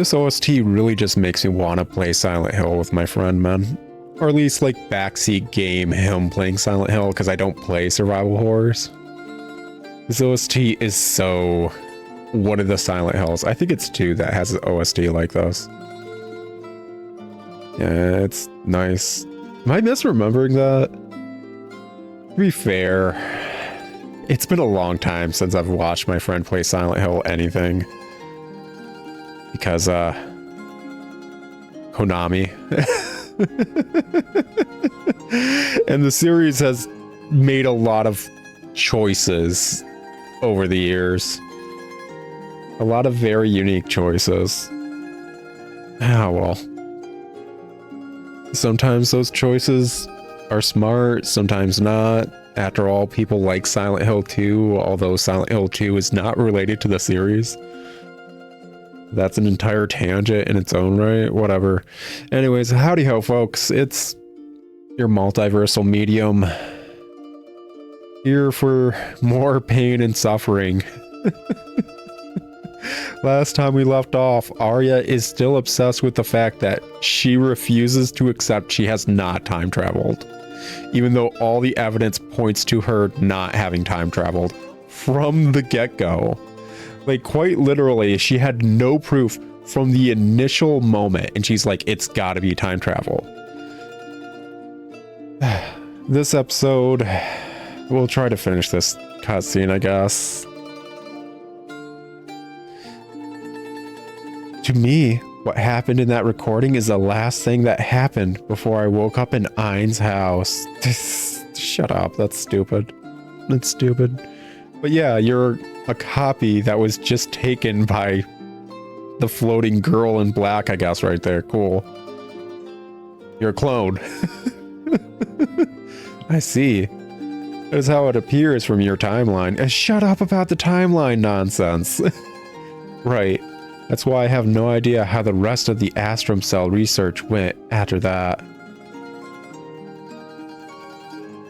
This OST really just makes me want to play Silent Hill with my friend, man. Or at least like backseat game him playing Silent Hill, because I don't play survival horrors. This OST is so one of the Silent Hills. I think it's 2 that has an OST like this. Yeah, it's nice. Am I misremembering that? To be fair, it's been a long time since I've watched my friend play Silent Hill anything. Because, Konami. And the series has made a lot of choices over the years. A lot of very unique choices. Ah, well. Sometimes those choices are smart, sometimes not. After all, people like Silent Hill 2, although Silent Hill 2 is not related to the series. That's an entire tangent in its own right, whatever. Anyways, howdy ho, folks. It's your multiversal medium. Here for more pain and suffering. Last time we left off, Aria is still obsessed with the fact that she refuses to accept she has not time traveled, even though all the evidence points to her not having time traveled from the get-go. Like, quite literally, she had no proof from the initial moment, and she's like, it's gotta be time travel. This episode, we'll try to finish this cutscene, I guess. To me, what happened in that recording is the last thing that happened before I woke up in Ein's house. Shut up, that's stupid. That's stupid. But yeah, you're a copy that was just taken by the floating girl in black, I guess, right there. Cool. You're a clone. I see. That is how it appears from your timeline. Shut up about the timeline nonsense. Right. That's why I have no idea how the rest of the Astrum Cell research went after that.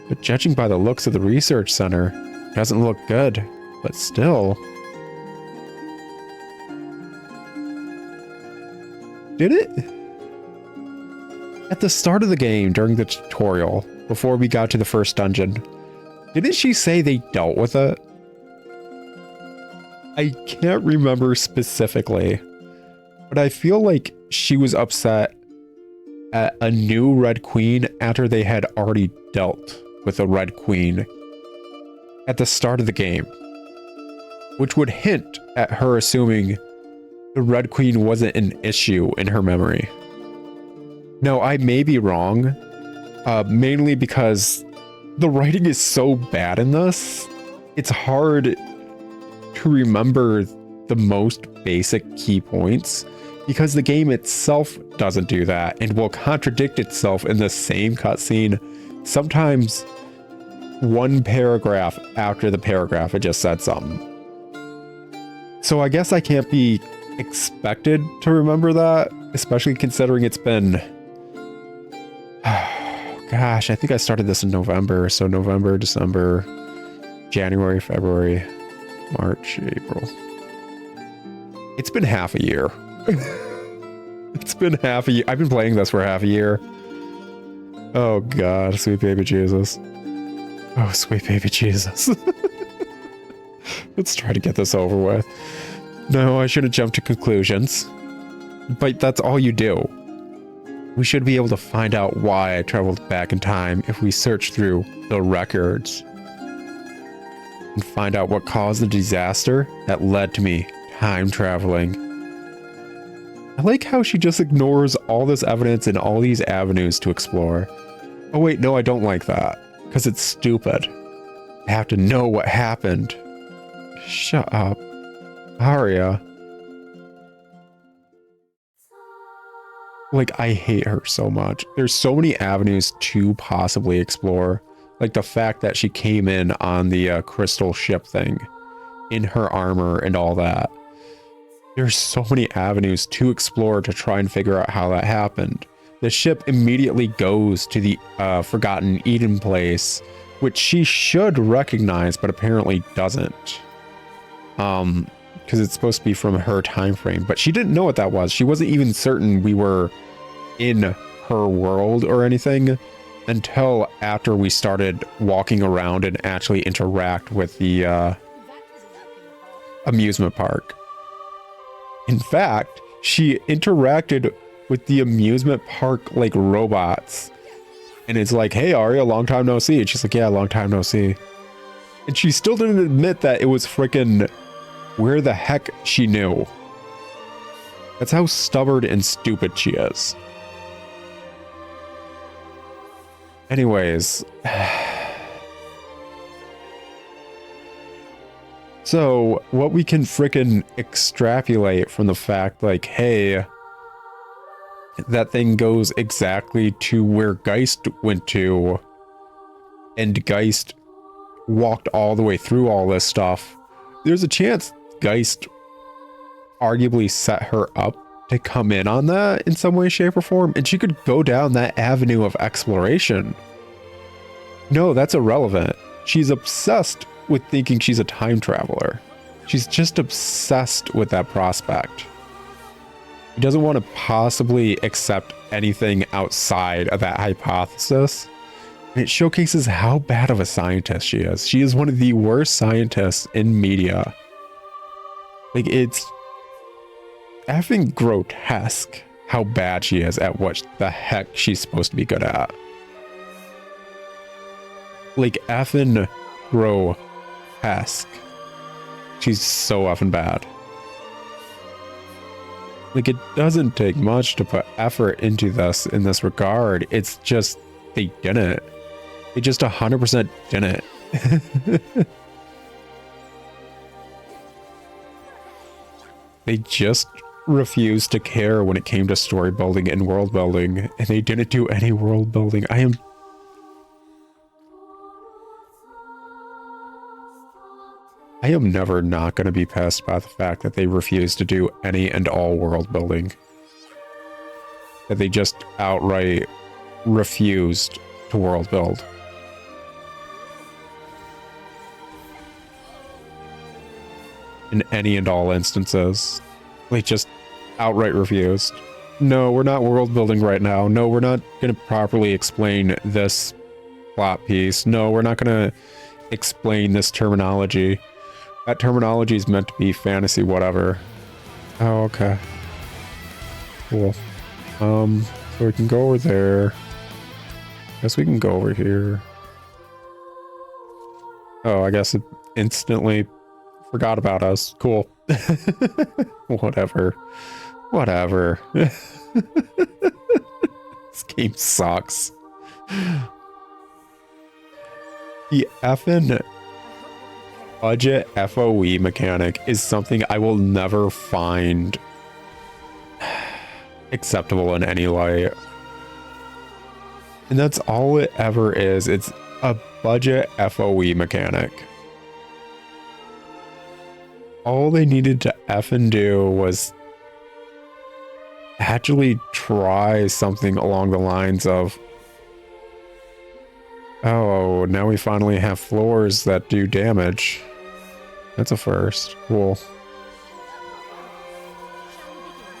But judging by the looks of the research center, it doesn't look good, but still. Did it? At the start of the game, during the tutorial, before we got to the first dungeon, didn't she say they dealt with it? I can't remember specifically, but I feel like she was upset at a new Red Queen after they had already dealt with a Red Queen at the start of the game, which would hint at her assuming the Red Queen wasn't an issue in her memory. No, I may be wrong, mainly because the writing is so bad in this, it's hard to remember the most basic key points because the game itself doesn't do that and will contradict itself in the same cutscene, sometimes one paragraph after the paragraph it just said something. So I guess I can't be expected to remember that, especially considering it's been gosh, I think I started this in November, so November, December, January, February, March, April. It's been half a year. It's been half a year. I've been playing this for half a year. Oh God, sweet baby Jesus. Oh, sweet baby Jesus. Let's try to get this over with. No, I shouldn't jump to conclusions. But that's all you do. We should be able to find out why I traveled back in time if we search through the records. And find out what caused the disaster that led to me time traveling. I like how she just ignores all this evidence and all these avenues to explore. Oh wait, no, I don't like that. Because it's stupid. I have to know what happened. Shut up. Aria. Like, I hate her so much. There's so many avenues to possibly explore. Like the fact that she came in on the crystal ship thing. In her armor and all that. There's so many avenues to explore to try and figure out how that happened. The ship immediately goes to the Forgotten Eden place, which she should recognize, but apparently doesn't. Because because it's supposed to be from her time frame, but she didn't know what that was. She wasn't even certain we were in her world or anything until after we started walking around and actually interact with the amusement park. In fact, she interacted with the amusement park like robots, and it's like, hey Aria, long time no see. And she's like, yeah, long time no see. And she still didn't admit that it was freaking where the heck she knew. That's how stubborn and stupid she is. Anyways. So what we can freaking extrapolate from the fact, like, hey, that thing goes exactly to where Geist went to, and Geist walked all the way through all this stuff. There's a chance Geist arguably set her up to come in on that in some way, shape, or form, and she could go down that avenue of exploration. No, that's irrelevant. She's obsessed with thinking she's a time traveler. She's just obsessed with that prospect. She doesn't want to possibly accept anything outside of that hypothesis. And it showcases how bad of a scientist she is. She is one of the worst scientists in media. Like, it's effing grotesque how bad she is at what the heck she's supposed to be good at. Like, effing grotesque. She's so effing bad. Like, it doesn't take much to put effort into this in this regard. It's just, they didn't. They just 100% didn't. They just refused to care when it came to story building and world building, and they didn't do any world building. I am never not going to be pissed by the fact that they refuse to do any and all world building. That they just outright refused to world build. In any and all instances. They just outright refused. No, we're not world building right now. No, we're not going to properly explain this plot piece. No, we're not going to explain this terminology. That terminology is meant to be fantasy whatever. Oh, okay. Cool. So we can go over there. Guess we can go over here. Oh, I guess it instantly forgot about us. Cool. Whatever. Whatever. This game sucks. The effing budget F.O.E. mechanic is something I will never find acceptable in any light. And that's all it ever is. It's a budget F.O.E. mechanic. All they needed to effing do was actually try something along the lines of, oh, now we finally have floors that do damage. That's a first. Cool.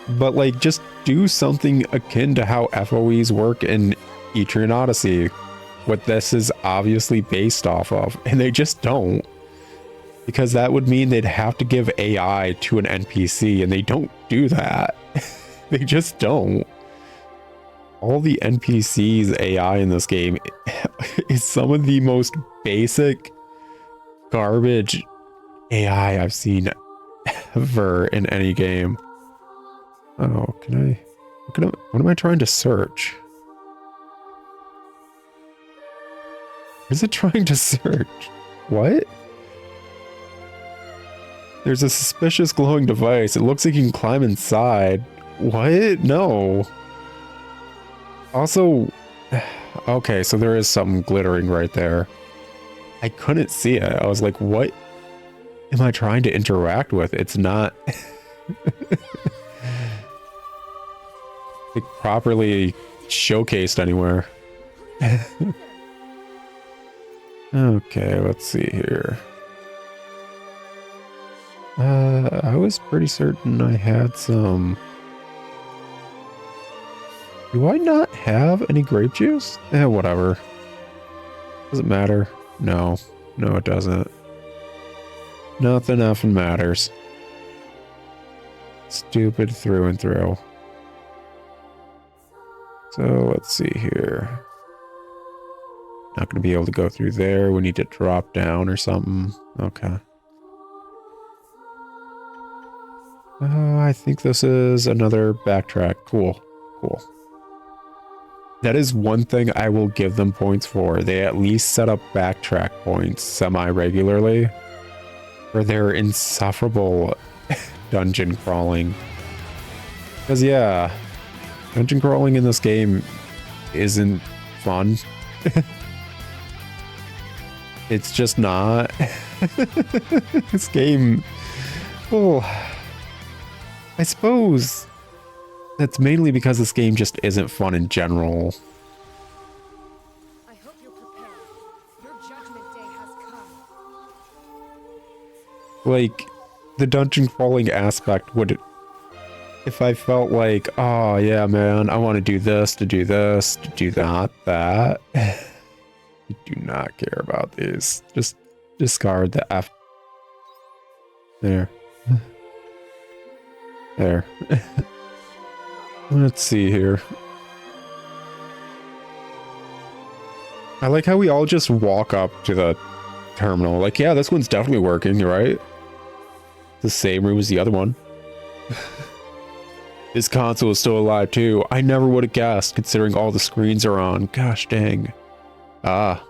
But like, just do something akin to how FOEs work in Etrian Odyssey, what this is obviously based off of, and they just don't. Because that would mean they'd have to give AI to an NPC, and they don't do that. They just don't. All the NPCs AI in this game is some of the most basic garbage AI I've seen ever in any game. Oh, what am I trying to search? What is it trying to search? What? There's a suspicious glowing device. It looks like you can climb inside. What? No. Also, okay, so there is something glittering right there. I couldn't see it. I was like, what am I trying to interact with? It's not like properly showcased anywhere. Okay, let's see here. I was pretty certain I had some... Do I not have any grape juice? Whatever. Does it matter? No. No, it doesn't. Nothing effing matters. Stupid through and through. So, let's see here. Not going to be able to go through there. We need to drop down or something. Okay. I think this is another backtrack. Cool. Cool. That is one thing I will give them points for. They at least set up backtrack points semi-regularly for their insufferable dungeon crawling. Because yeah, dungeon crawling in this game isn't fun. It's just not. This game... Oh, I suppose that's mainly because this game just isn't fun in general. I hope you're prepared. Your judgment day has come. Like, the dungeon crawling aspect would... If I felt like, oh yeah, man, I want to do this, to do that. You do not care about these. Just discard the F. There. There. Let's see here. I like how we all just walk up to the terminal. Like, yeah, this one's definitely working, right? The same room as the other one. This console is still alive too. I never would have guessed, considering all the screens are on. Gosh dang. Ah.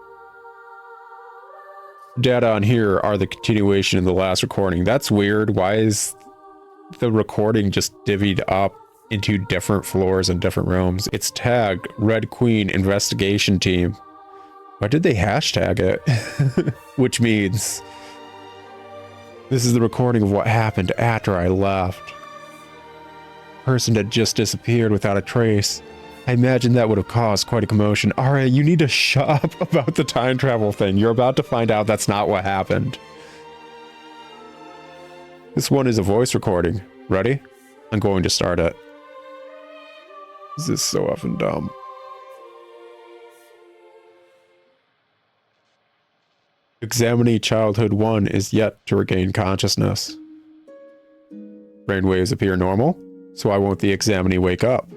Data on here are the continuation of the last recording. That's weird. Why is the recording just divvied up into different floors and different rooms? It's tagged Red Queen Investigation Team. Why did they hashtag it? Which means this is the recording of what happened after I left. Person had just disappeared without a trace. I imagine that would have caused quite a commotion. Aria, you need to shut up about the time travel thing. You're about to find out that's not what happened. This one is a voice recording. Ready? I'm going to start it. This is so effing dumb. Examinee Childhood 1 is yet to regain consciousness. Brainwaves appear normal, so why won't the examinee wake up?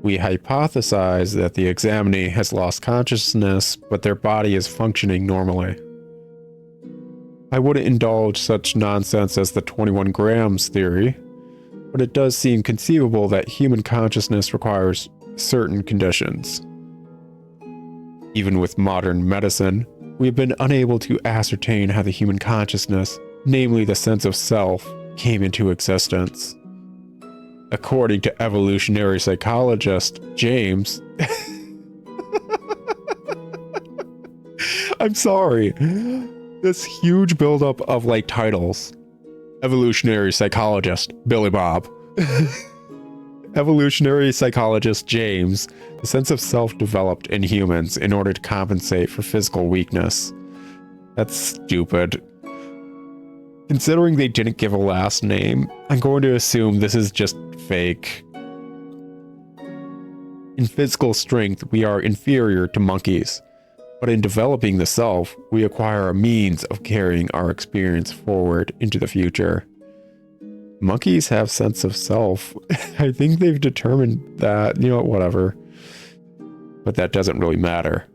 We hypothesize that the examinee has lost consciousness, but their body is functioning normally. I wouldn't indulge such nonsense as the 21 grams theory, but it does seem conceivable that human consciousness requires certain conditions. Even with modern medicine, we have been unable to ascertain how the human consciousness, namely the sense of self, came into existence. According to evolutionary psychologist James... I'm sorry. This huge buildup of, like, titles. Evolutionary psychologist Billy Bob. Evolutionary psychologist James. The sense of self developed in humans in order to compensate for physical weakness. That's stupid. Considering they didn't give a last name, I'm going to assume this is just fake. In physical strength, we are inferior to monkeys, but in developing the self, we acquire a means of carrying our experience forward into the future. Monkeys have sense of self. I think they've determined that, you know, whatever. But that doesn't really matter.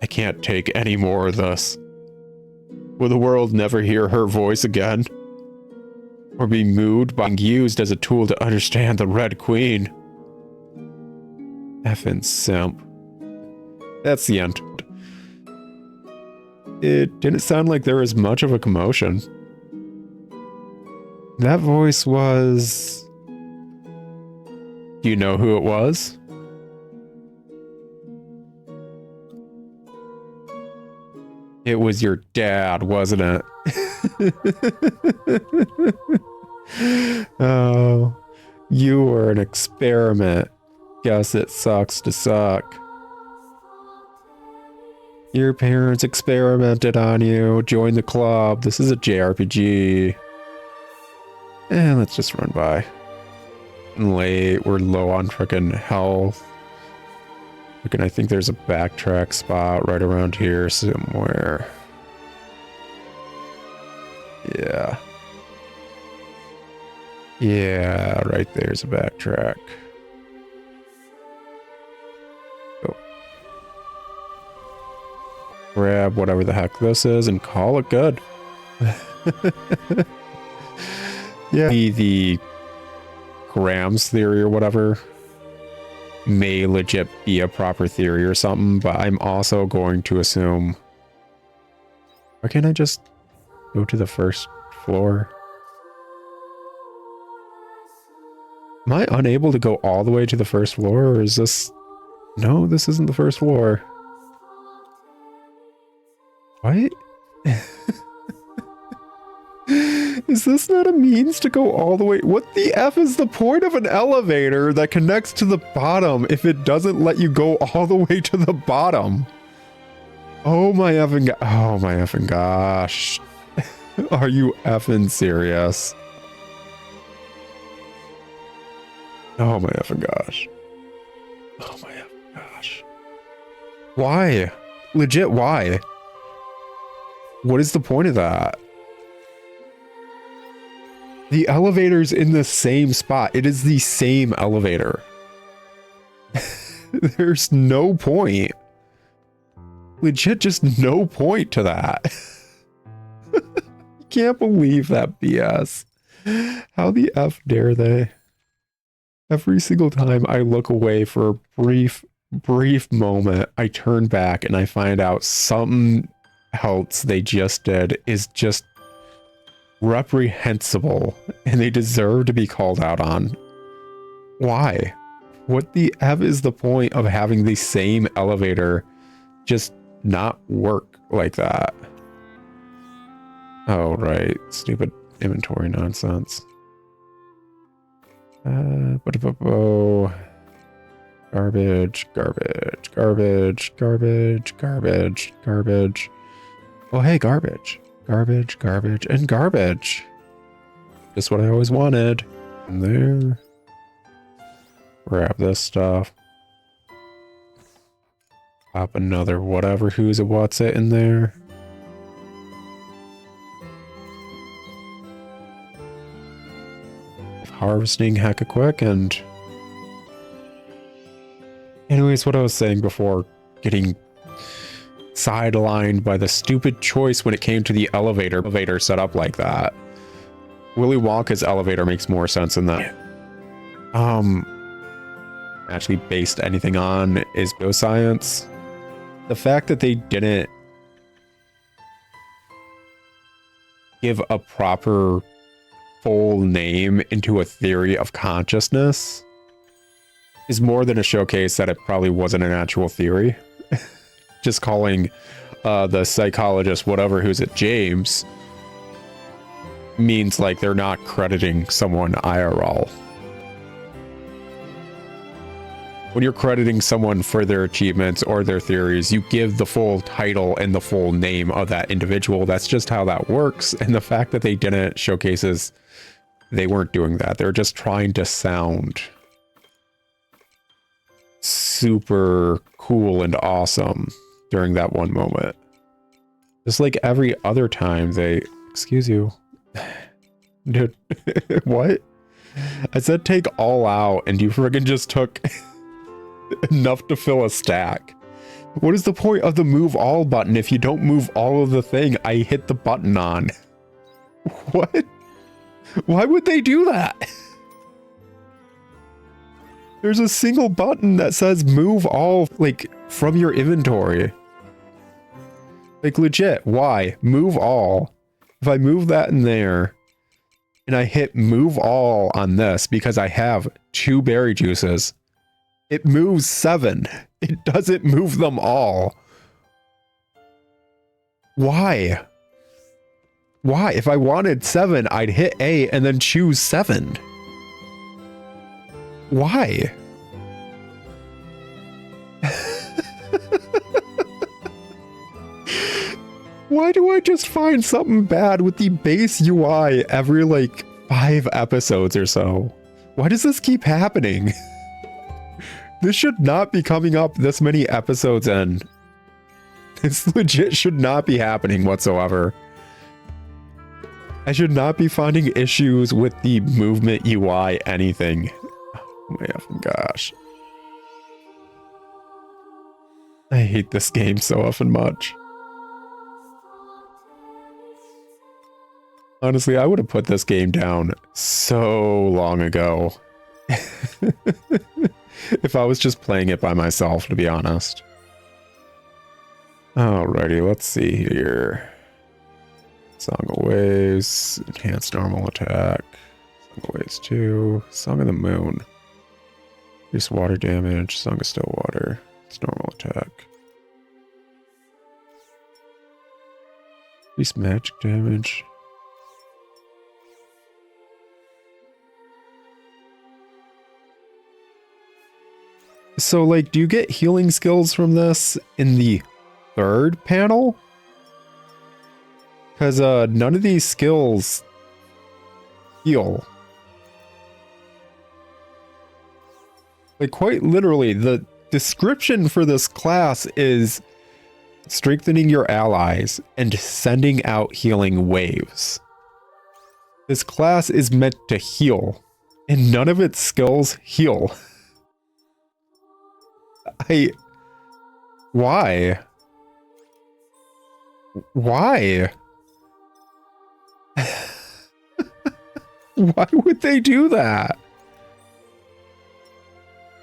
I can't take any more of this. Will the world never hear her voice again? Or be moved by being used as a tool to understand the Red Queen? Effing simp. That's the end. It didn't sound like there was much of a commotion. That voice was... Do you know who it was? It was your dad, wasn't it? Oh, you were an experiment. Guess it sucks to suck. Your parents experimented on you. Join the club. This is a JRPG. And let's just run by. Late. We're low on freaking health. Freaking, I think there's a backtrack spot right around here somewhere. Yeah. Yeah, right there's a backtrack. Go. Grab whatever the heck this is and call it good. Yeah. The Graham's theory or whatever may legit be a proper theory or something, but I'm also going to assume... Why can't I just go to the first floor? Am I unable to go all the way to the first floor, or is this... No, this isn't the first floor. What? Is this not a means to go all the way? What the F is the point of an elevator that connects to the bottom if it doesn't let you go all the way to the bottom? Oh my effing gosh. Are you effing serious? Oh my effing gosh. Oh my effing gosh. Why? Legit, why? What is the point of that? The elevator's in the same spot. It is the same elevator. There's no point. Legit, just no point to that. Can't believe that BS. How the F dare they? Every single time I look away for a brief moment, I turn back and I find out something else they just did is just reprehensible and they deserve to be called out on. Why? What the F is the point of having the same elevator just not work like that? Oh, right. Stupid inventory nonsense. Garbage, garbage, garbage, garbage, garbage, garbage. Oh, hey, garbage. Garbage, garbage, and garbage. Just what I always wanted. And there. Grab this stuff. Pop another whatever who's it what's it in there. Harvesting hecka quick and... Anyways, what I was saying before getting sidelined by the stupid choice when it came to the elevator set up like that. Willy Wonka's elevator makes more sense than that. Actually based anything on is bioscience. The fact that they didn't give a proper full name into a theory of consciousness is more than a showcase that it probably wasn't an actual theory. Just calling the psychologist whatever who's at James means like they're not crediting someone IRL. When you're crediting someone for their achievements or their theories, you give the full title and the full name of that individual. That's just how that works. And the fact that they didn't showcases they weren't doing that. They're just trying to sound super cool and awesome during that one moment. Just like every other time they... Excuse you. Dude, what? I said take all out and you friggin' just took enough to fill a stack. What is the point of the move all button if you don't move all of the thing I hit the button on? What? Why would they do that? There's a single button that says move all, like, from your inventory. Like, legit, why? Move all. If I move that in there, and I hit move all on this because I have 2 berry juices, it moves 7. It doesn't move them all. Why? Why? If I wanted 7, I'd hit A and then choose 7. Why? Why do I just find something bad with the base UI every like 5 episodes or so? Why does this keep happening? This should not be coming up this many episodes in. This legit should not be happening whatsoever. I should not be finding issues with the movement UI anything. Oh my effing gosh. I hate this game so effing much. Honestly, I would have put this game down so long ago. If I was just playing it by myself, to be honest. Alrighty, let's see here. Song of Waves, enhanced normal attack. Song of Waves 2, Song of the Moon. Increase water damage, Song of Still Water. It's normal attack. Increase magic damage. So, like, do you get healing skills from this in the 3rd panel? Because none of these skills heal. Like, quite literally, the description for this class is strengthening your allies and sending out healing waves. This class is meant to heal, and none of its skills heal. Why? Why? Why would they do that?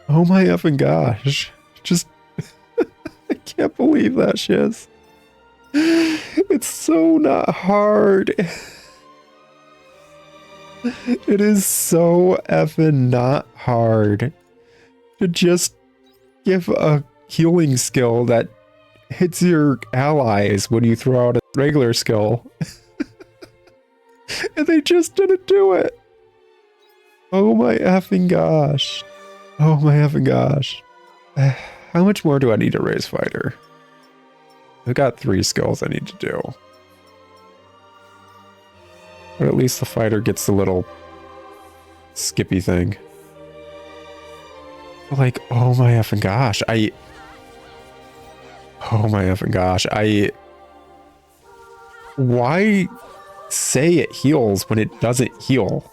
Oh my effing gosh. Just, I can't believe that shiz. It's so not hard. It is so effing not hard to just give a healing skill that hits your allies when you throw out a regular skill. And they just didn't do it. Oh my effing gosh. Oh my effing gosh. How much more do I need to raise fighter? I've got 3 skills I need to do. But at least the fighter gets the little skippy thing. Like, oh my effing gosh, oh my effing gosh, why say it heals when it doesn't heal?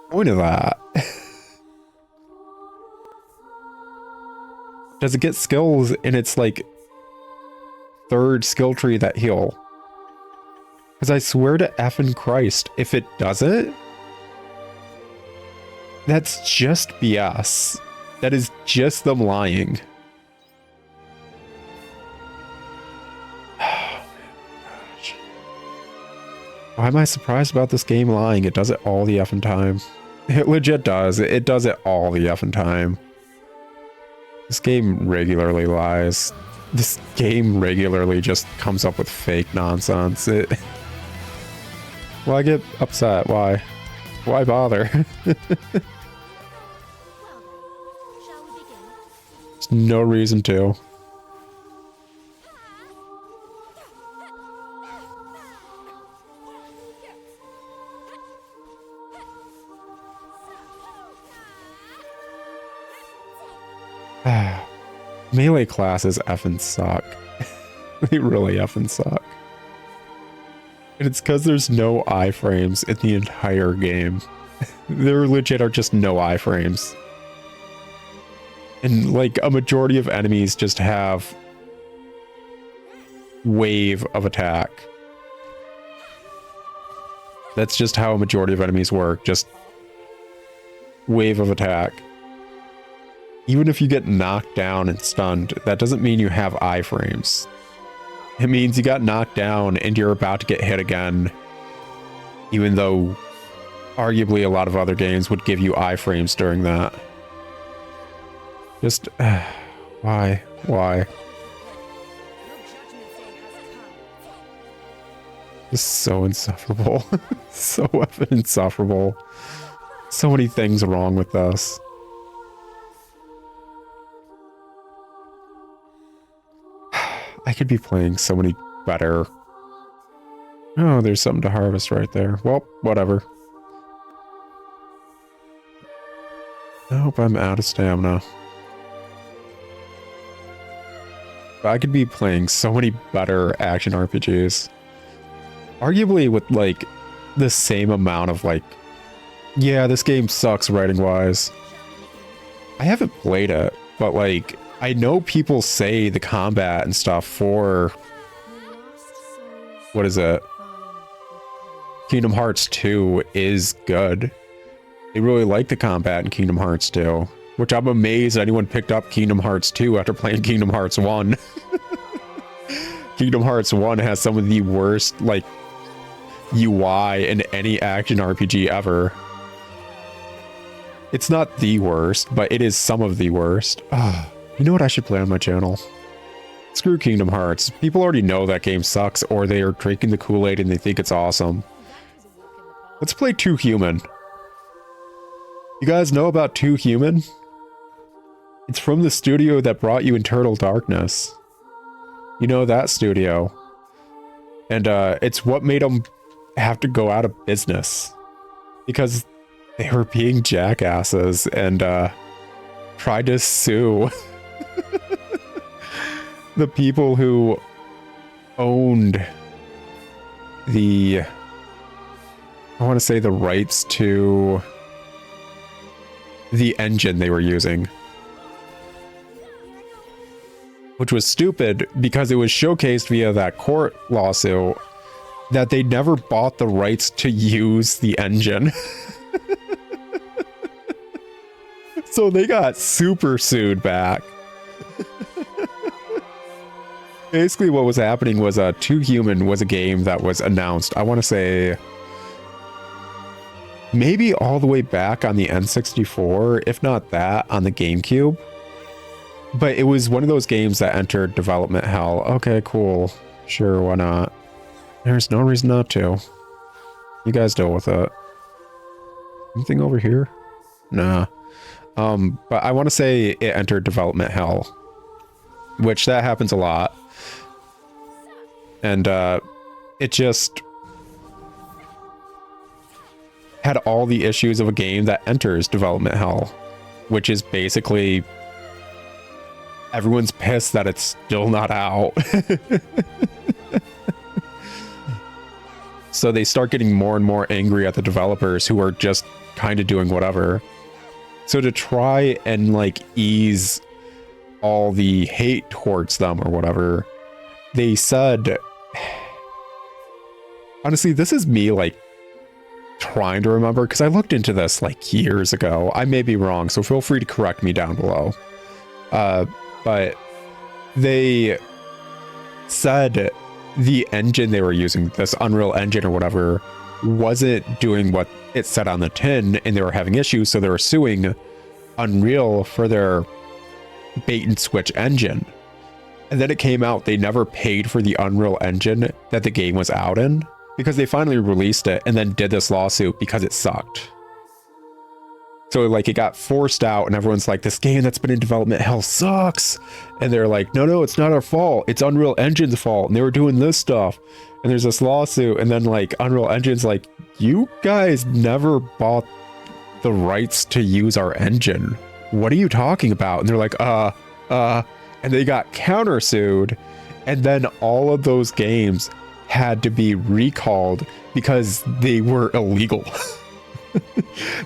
Point of that. Does it get skills in its, like, 3rd skill tree that heal? Because I swear to effing Christ, if it doesn't, that's just BS. That is just them lying. Oh, gosh. Why am I surprised about this game lying? It does it all the effing time. It legit does. It does it all the effing time. This game regularly lies. This game regularly just comes up with fake nonsense. Well, I get upset. Why? Why bother? There's no reason to. Melee classes effing suck. They really effing suck. And it's because there's no iframes in the entire game. There legit are just no iframes. And like a majority of enemies just have wave of attack. That's just how a majority of enemies work. Just wave of attack. Even if you get knocked down and stunned, that doesn't mean you have iframes. It means you got knocked down and you're about to get hit again. Even though arguably a lot of other games would give you iframes during that. Just, why? Why? This is so insufferable. So effing insufferable. So many things wrong with this. I could be playing so many better Oh, there's something to harvest right there. Well, whatever. I hope I'm out of stamina. But I could be playing so many better action RPGs. Arguably with, like, the same amount of, like, yeah, this game sucks writing-wise. I haven't played it, but, like, I know people say the combat and stuff for... What is it? Kingdom Hearts 2 is good. They really like the combat in Kingdom Hearts 2, which I'm amazed anyone picked up Kingdom Hearts 2 after playing Kingdom Hearts 1. Kingdom Hearts 1 has some of the worst, like, UI in any action RPG ever. It's not the worst, but it is some of the worst. You know what I should play on my channel? Screw Kingdom Hearts. People already know that game sucks, or they are drinking the Kool-Aid and they think it's awesome. Let's play 2 Human. You guys know about 2 Human? It's from the studio that brought you Eternal Darkness. You know that studio. And it's what made them have to go out of business. Because they were being jackasses and tried to sue the people who owned the, I want to say, the rights to the engine they were using. Which was stupid because it was showcased via that court lawsuit that they never bought the rights to use the engine. So they got super sued back. Basically what was happening was 2 Human was a game that was announced, I want to say, maybe all the way back on the N64, if not that, on the GameCube. But it was one of those games that entered development hell. Okay, cool. Sure, why not? There's no reason not to. You guys deal with it. Anything over here? Nah. But I want to say it entered development hell. Which that happens a lot. And it just had all the issues of a game that enters development hell. Which is basically everyone's pissed that it's still not out. So they start getting more and more angry at the developers who are just kind of doing whatever. So to try and like ease all the hate towards them or whatever, they said, honestly, this is me like trying to remember because I looked into this like years ago. I may be wrong, so feel free to correct me down below. But they said the engine they were using, this Unreal Engine or whatever, wasn't doing what it said on the tin, and they were having issues, so they were suing Unreal for their bait and switch engine. And then it came out they never paid for the Unreal Engine that the game was out in, because they finally released it and then did this lawsuit because it sucked. So like it got forced out and everyone's like, this game that's been in development hell sucks. And they're like, no, it's not our fault. It's Unreal Engine's fault. And they were doing this stuff. And there's this lawsuit. And then like Unreal Engine's like, you guys never bought the rights to use our engine. What are you talking about? And they're like, and they got countersued. And then all of those games had to be recalled because they were illegal.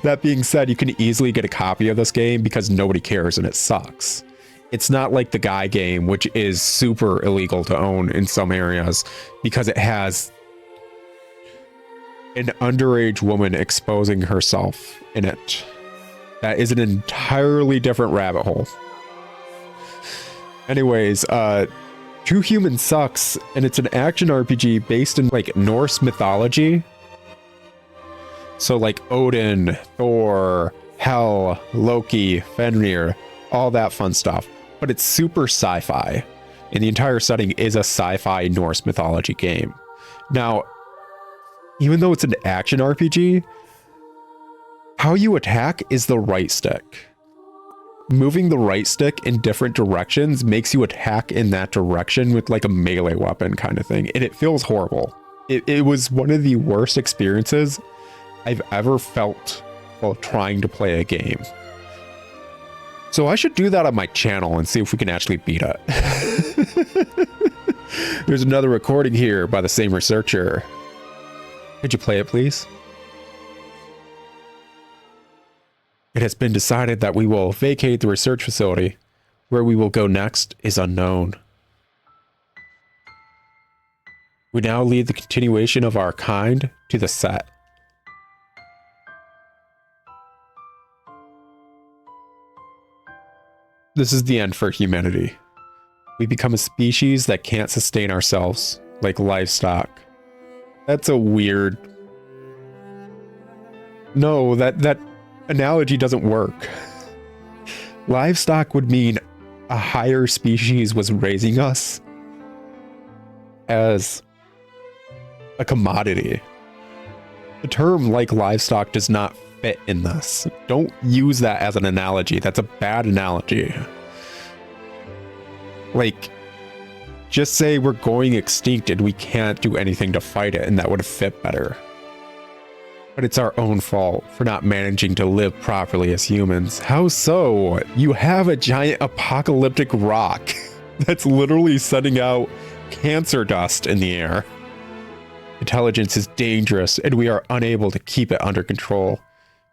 That being said, you can easily get a copy of this game because nobody cares and it sucks. It's not like the Guy game, which is super illegal to own in some areas because it has an underage woman exposing herself in it. That is an entirely different rabbit hole. Anyways, 2 Human sucks, and it's an action RPG based in like Norse mythology. So like Odin, Thor, Hel, Loki, Fenrir, all that fun stuff. But it's super sci-fi. And the entire setting is a sci-fi Norse mythology game. Now, even though it's an action RPG, how you attack is the right stick. Moving the right stick in different directions makes you attack in that direction with like a melee weapon kind of thing. And it feels horrible. It was one of the worst experiences I've ever felt while trying to play a game. So I should do that on my channel and see if we can actually beat it. There's another recording here by the same researcher. Could you play it, please? It has been decided that we will vacate the research facility. Where we will go next is unknown. We now lead the continuation of our kind to the set. This is the end for humanity. We become a species that can't sustain ourselves, like livestock. That's a weird... No, that analogy doesn't work. Livestock would mean a higher species was raising us as a commodity. The term like livestock does not fit in this. Don't use that as an analogy. That's a bad analogy. Like, just say we're going extinct and we can't do anything to fight it, and that would fit better. But it's our own fault for not managing to live properly as humans. How so? You have a giant apocalyptic rock that's literally sending out cancer dust in the air. Intelligence is dangerous, and we are unable to keep it under control.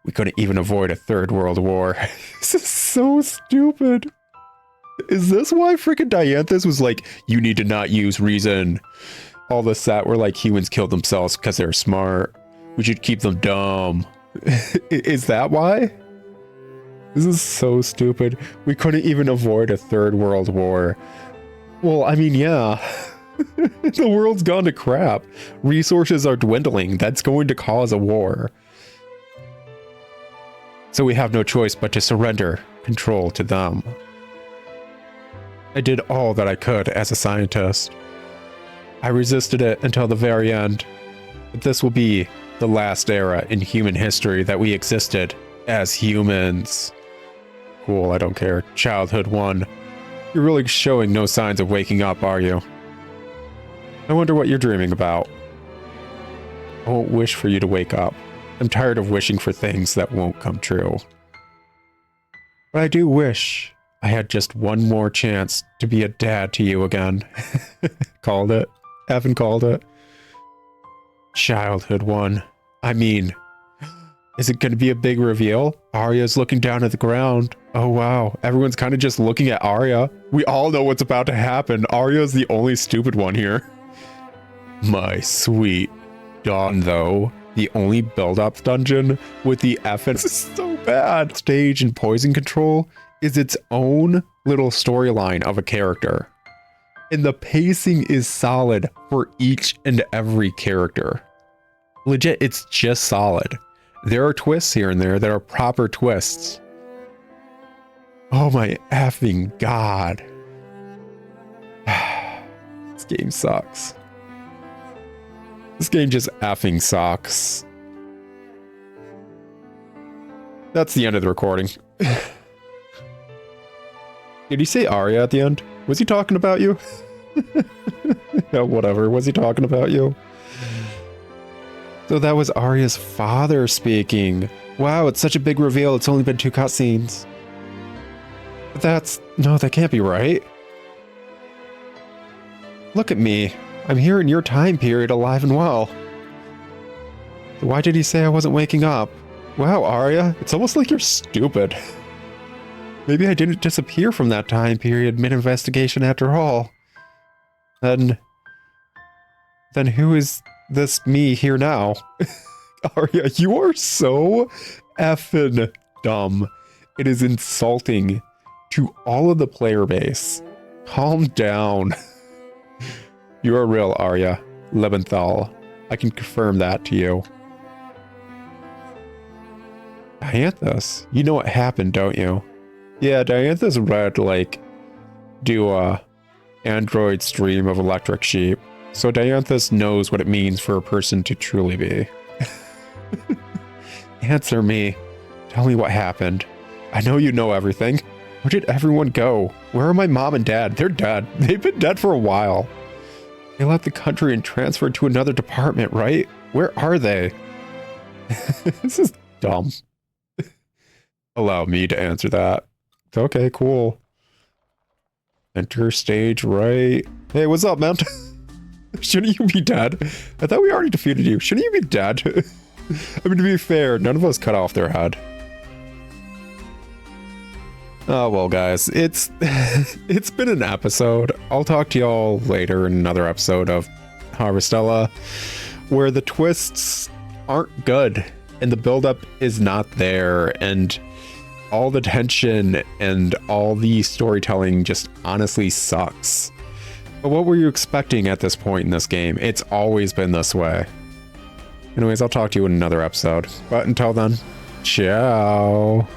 We couldn't even avoid a third world war. This is so stupid. Is this why freaking Dianthus was like, you need to not use reason? All the set were like, humans killed themselves because they're smart. We should keep them dumb. Is that why? This is so stupid. We couldn't even avoid a third world war. Well, I mean, yeah. The world's gone to crap. Resources are dwindling. That's going to cause a war. So we have no choice but to surrender control to them. I did all that I could as a scientist. I resisted it until the very end. But this will be the last era in human history that we existed as humans. Cool, I don't care. Childhood 1. You're really showing no signs of waking up, are you? I wonder what you're dreaming about. I won't wish for you to wake up. I'm tired of wishing for things that won't come true. But I do wish I had just one more chance to be a dad to you again. Called it. Haven't called it. Childhood 1. I mean, is it going to be a big reveal? Aria's looking down at the ground. Oh wow, everyone's kind of just looking at Aria. We all know what's about to happen. Aria's the only stupid one here. My sweet Dawn, though. The only build-up dungeon with the This is so bad. Stage and poison control is its own little storyline of a character. And the pacing is solid for each and every character. Legit, it's just solid. There are twists here and there that are proper twists. Oh my effing god. This game sucks. This game just effing sucks. That's the end of the recording. Did he say Aria at the end? Was he talking about you? Yeah, whatever. Was he talking about you? So that was Aria's father speaking. Wow, it's such a big reveal. It's only been 2 cutscenes. But no, that can't be right. Look at me. I'm here in your time period, alive and well. Why did he say I wasn't waking up? Wow, Aria, it's almost like you're stupid. Maybe I didn't disappear from that time period mid-investigation after all. Then who is this me here now? Aria, you are so effing dumb. It is insulting to all of the player base. Calm down. You are real, Aria. Lebenthal. I can confirm that to you. Dianthus, you know what happened, don't you? Yeah, Dianthus read, like, do a android stream of electric sheep. So Dianthus knows what it means for a person to truly be. Answer me. Tell me what happened. I know you know everything. Where did everyone go? Where are my mom and dad? They're dead. They've been dead for a while. They left the country and transferred to another department, right? Where are they? This is dumb. Allow me to answer that. Okay, cool. Enter stage right. Hey, what's up, man? Shouldn't you be dead? I thought we already defeated you. Shouldn't you be dead? I mean, to be fair, none of us cut off their head. Oh, well, guys, it's been an episode. I'll talk to y'all later in another episode of Harvestella, where the twists aren't good and the buildup is not there, and all the tension and all the storytelling just honestly sucks. But what were you expecting at this point in this game? It's always been this way. Anyways, I'll talk to you in another episode. But until then, ciao.